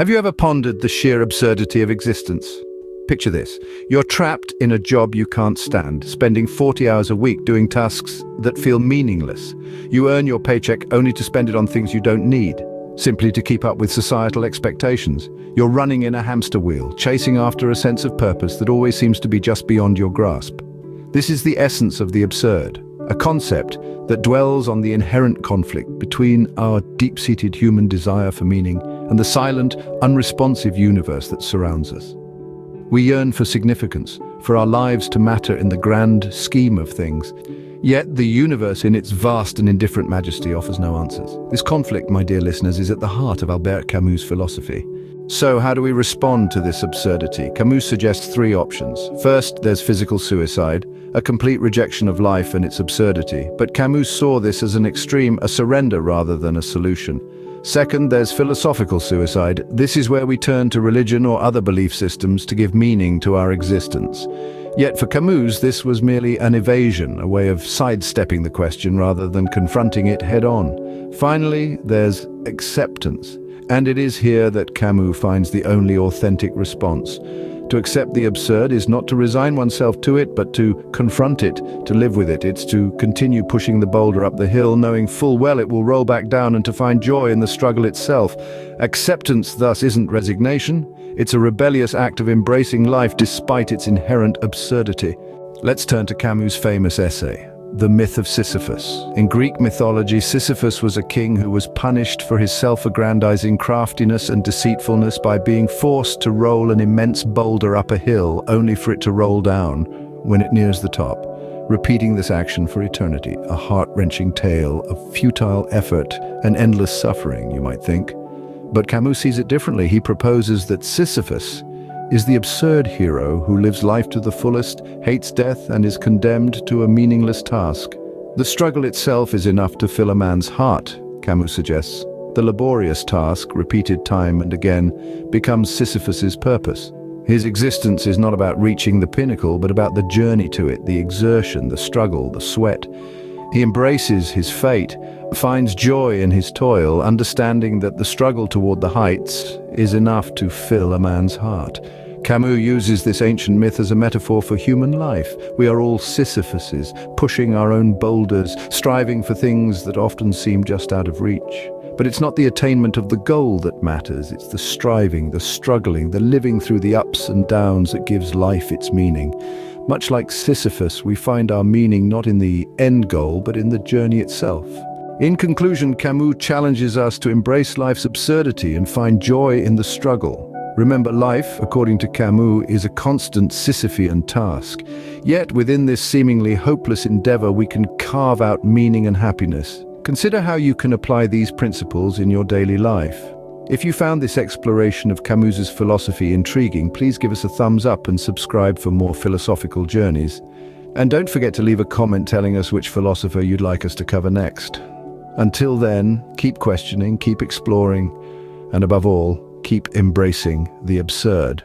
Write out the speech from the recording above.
Have you ever pondered the sheer absurdity of existence? Picture this. You're trapped in a job you can't stand, spending 40 hours a week doing tasks that feel meaningless. You earn your paycheck only to spend it on things you don't need, simply to keep up with societal expectations. You're running in a hamster wheel, chasing after a sense of purpose that always seems to be just beyond your grasp. This is the essence of the absurd, a concept that dwells on the inherent conflict between our deep-seated human desire for meaning and the silent, unresponsive universe that surrounds us. We yearn for significance, for our lives to matter in the grand scheme of things. Yet the universe in its vast and indifferent majesty offers no answers. This conflict, my dear listeners, is at the heart of Albert Camus' philosophy. So how do we respond to this absurdity? Camus suggests three options. First, there's physical suicide, a complete rejection of life and its absurdity. But Camus saw this as an extreme, a surrender rather than a solution. Second, there's philosophical suicide. This is where we turn to religion or other belief systems to give meaning to our existence. Yet for Camus, this was merely an evasion, a way of sidestepping the question rather than confronting it head-on. Finally, there's acceptance. And it is here that Camus finds the only authentic response. To accept the absurd is not to resign oneself to it, but to confront it, to live with it. It's to continue pushing the boulder up the hill, knowing full well it will roll back down, and to find joy in the struggle itself. Acceptance, thus, isn't resignation. It's a rebellious act of embracing life despite its inherent absurdity. Let's turn to Camus' famous essay, The Myth of Sisyphus. In Greek mythology, Sisyphus was a king who was punished for his self-aggrandizing craftiness and deceitfulness by being forced to roll an immense boulder up a hill, only for it to roll down when it nears the top, repeating this action for eternity. A heart-wrenching tale of futile effort and endless suffering, you might think. But Camus sees it differently. He proposes that Sisyphus is the absurd hero who lives life to the fullest, hates death, and is condemned to a meaningless task. The struggle itself is enough to fill a man's heart, Camus suggests. The laborious task, repeated time and again, becomes Sisyphus's purpose. His existence is not about reaching the pinnacle, but about the journey to it, the exertion, the struggle, the sweat. He embraces his fate, finds joy in his toil, understanding that the struggle toward the heights is enough to fill a man's heart. Camus uses this ancient myth as a metaphor for human life. We are all Sisyphuses, pushing our own boulders, striving for things that often seem just out of reach. But it's not the attainment of the goal that matters, it's the striving, the struggling, the living through the ups and downs that gives life its meaning. Much like Sisyphus, we find our meaning not in the end goal, but in the journey itself. In conclusion, Camus challenges us to embrace life's absurdity and find joy in the struggle. Remember, life, according to Camus, is a constant Sisyphean task. Yet within this seemingly hopeless endeavor, we can carve out meaning and happiness. Consider how you can apply these principles in your daily life. If you found this exploration of Camus's philosophy intriguing, please give us a thumbs up and subscribe for more philosophical journeys. And don't forget to leave a comment telling us which philosopher you'd like us to cover next. Until then, keep questioning, keep exploring, and above all, keep embracing the absurd.